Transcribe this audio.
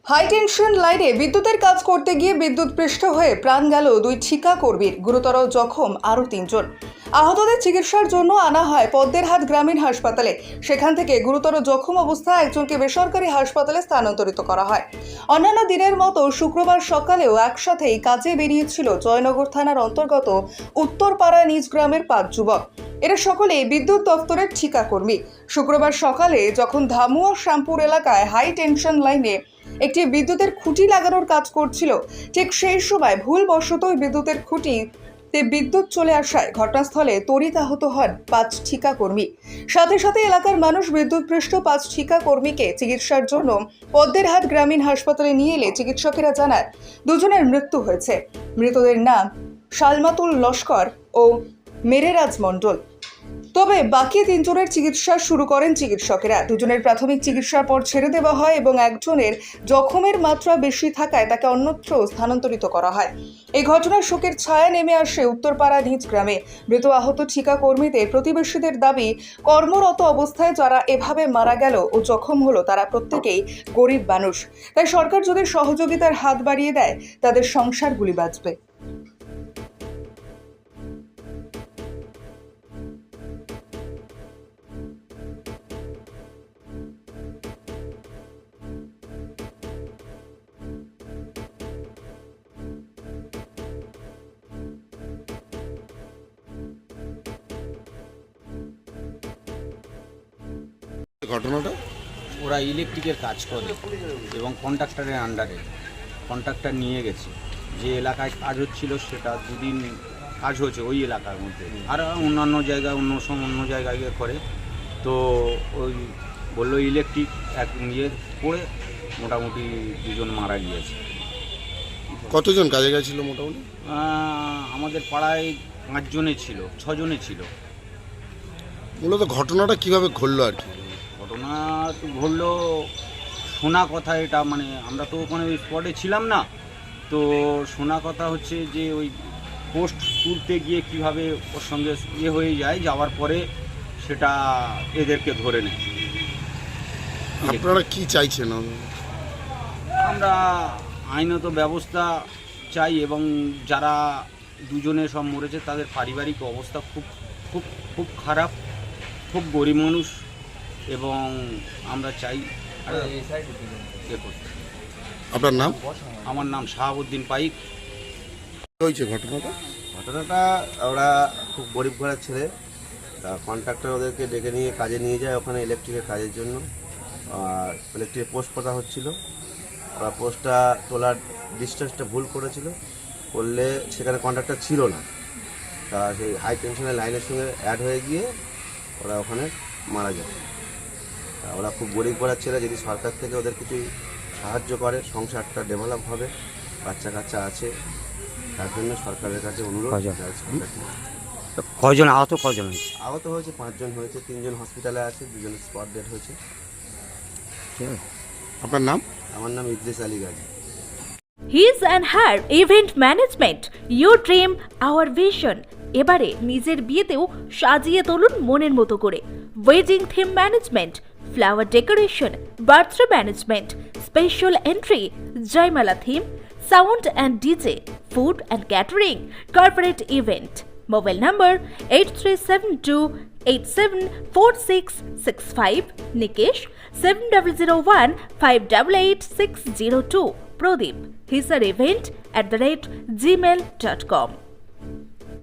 High tension লাইনে বিদ্যুতের কাজ করতে গিয়ে বিদ্যুৎপৃষ্ট হয়ে প্রাণ গেল দুই ঠিকা কর্মীর, গুরুতর জখম আরও তিনজন। আহতদের চিকিৎসার জন্য আনা হয় পদ্মেরহাট গ্রামীণ হাসপাতালে। সেখান থেকে গুরুতর জখম অবস্থায় একজনকে বেসরকারি হাসপাতালে স্থানান্তরিত করা হয়। অন্যান্য দিনের মতো শুক্রবার সকালেও একসাথেই কাজে বেরিয়েছিল জয়নগর থানার অন্তর্গত উত্তরপাড়া নিজ গ্রামের 5 যুবক। এরা সকলেই বিদ্যুৎ দপ্তরের ঠিকা কর্মী। শুক্রবার সকালে যখন ধামুয়া শ্যামপুর এলাকায় হাই টেনশন লাইনে একটি বিদ্যুতের খুঁটি লাগানোর কাজ করছিল, ঠিক সেই সময় ভুলবশত বিদ্যুতের খুঁটিতে বিদ্যুৎ চলে আসায় ঘটনাস্থলে তড়িৎ আহত হন 5 ঠিকা কর্মী। সাথে সাথে এলাকার মানুষ বিদ্যুৎপৃষ্ট 5 ঠিকা কর্মীকে চিকিৎসার জন্য পদ্মেরহাট গ্রামীণ হাসপাতালে নিয়ে এলে চিকিৎসকেরা জানান দুজনের মৃত্যু হয়েছে। মৃতদের নাম সালমাতুল লস্কর ও মেরেরাজ মণ্ডল। তবে বাকি 3 জনের চিকিৎসা শুরু করেন চিকিৎসকেরা। দুজনের প্রাথমিক চিকিৎসার পর ছেড়ে দেওয়া হয় এবং একজনের জখমের মাত্রা বেশি থাকায় তাকে অন্যত্র স্থানান্তরিত করা হয়। এই ঘটনার শোকের ছায়া নেমে আসে উত্তরপাড়া নিজ গ্রামে। মৃত আহত ঠিকা কর্মীদের প্রতিবেশীদের দাবি, কর্মরত অবস্থায় যারা এভাবে মারা গেল ও জখম হলো তারা প্রত্যেকেই গরিব মানুষ। তাই সরকার যদি সহযোগিতার হাত বাড়িয়ে দেয় তাদের সংসারগুলি বাঁচবে। ঘটনাটা ওরা ইলেকট্রিকের কাজ করে এবং কন্ট্রাক্টরের আন্ডারে কন্ট্রাক্টর নিয়ে গেছে। যে এলাকায় কাজ হচ্ছিল সেটা 2 দিন কাজ হয়েছে ওই এলাকার মধ্যে, আর অন্যান্য জায়গায় অন্য জায়গায় করে। তো ওই বললো ইলেকট্রিক এক ইয়ে পড়ে মোটামুটি 2 জন মারা গিয়েছে। কতজন কাজে গেছিল মোটামুটি? আমাদের পাড়ায় 5 জনে ছিল, 6 জনে ছিল। মূলত ঘটনাটা কিভাবে ঘটলো আর কি? ঘটনা তো ঘটলো শোনা কথা, এটা মানে আমরা তো ওখানে ওই স্পটে ছিলাম না। তো শোনা কথা হচ্ছে যে ওই পোস্ট তুলতে গিয়ে কিভাবে ওর সঙ্গে ইয়ে হয়ে যায়, যাওয়ার পরে সেটা এদেরকে ধরে নেয়। আপনারা কি চাইছেন? আমরা আইনত ব্যবস্থা চাই এবং যারা 2 জনে সব মরেছে তাদের পারিবারিক অবস্থা খুব খুব খুব খারাপ, খুব গরিব মানুষ এবং আমরা চাই করতে। আপনার নাম? আমার নাম শাহাবুদ্দিন পাইক। হয়েছে ঘটনাটা? ঘটনাটা ওরা খুব গরিব ঘরের ছেলে, তা কন্ট্রাক্টর ওদেরকে ডেকে নিয়ে কাজে নিয়ে যায় ওখানে ইলেকট্রিকের কাজের জন্য। আর ইলেকট্রিকের পোস্ট করা হচ্ছিল, ওরা পোস্টটা তোলার ডিস্টেন্সটা ভুল করেছিল, করলে সেখানে কন্ট্রাক্টর ছিল না। তা সেই হাই টেনশনের লাইনের সঙ্গে অ্যাড হয়ে গিয়ে ওরা ওখানে মারা যায়। তা ওরা খুব গরিব ঘরের ছেলে, যদি সরকার থেকে ওদের কিছু সাহায্য করে সংসারটা ডেভেলপ হবে, বাচ্চা কাচ্চা আছে, তার জন্য সরকারের কাছে অনুরোধ। কয়জন আহত? কয়জন আহত হয়েছে? 5 জন হয়েছে, 3 জন হসপিটালে আছে, 2 জন স্পট ডেড হয়েছে। আপনার নাম? আমার নাম Idris Ali Gazi. His and Her Event Management, your dream, our vision. এবারে নিজের বিয়েতেও সাজিয়ে তুলুন মনের মতো করে। Wedding theme management, flower decoration, birthday management, special entry, jaimala theme, sound and DJ, food and catering, corporate event. Mobile নম্বর 8372874665, নিকেশ 7001588602, প্রদীপ hisarevent@gmail.com।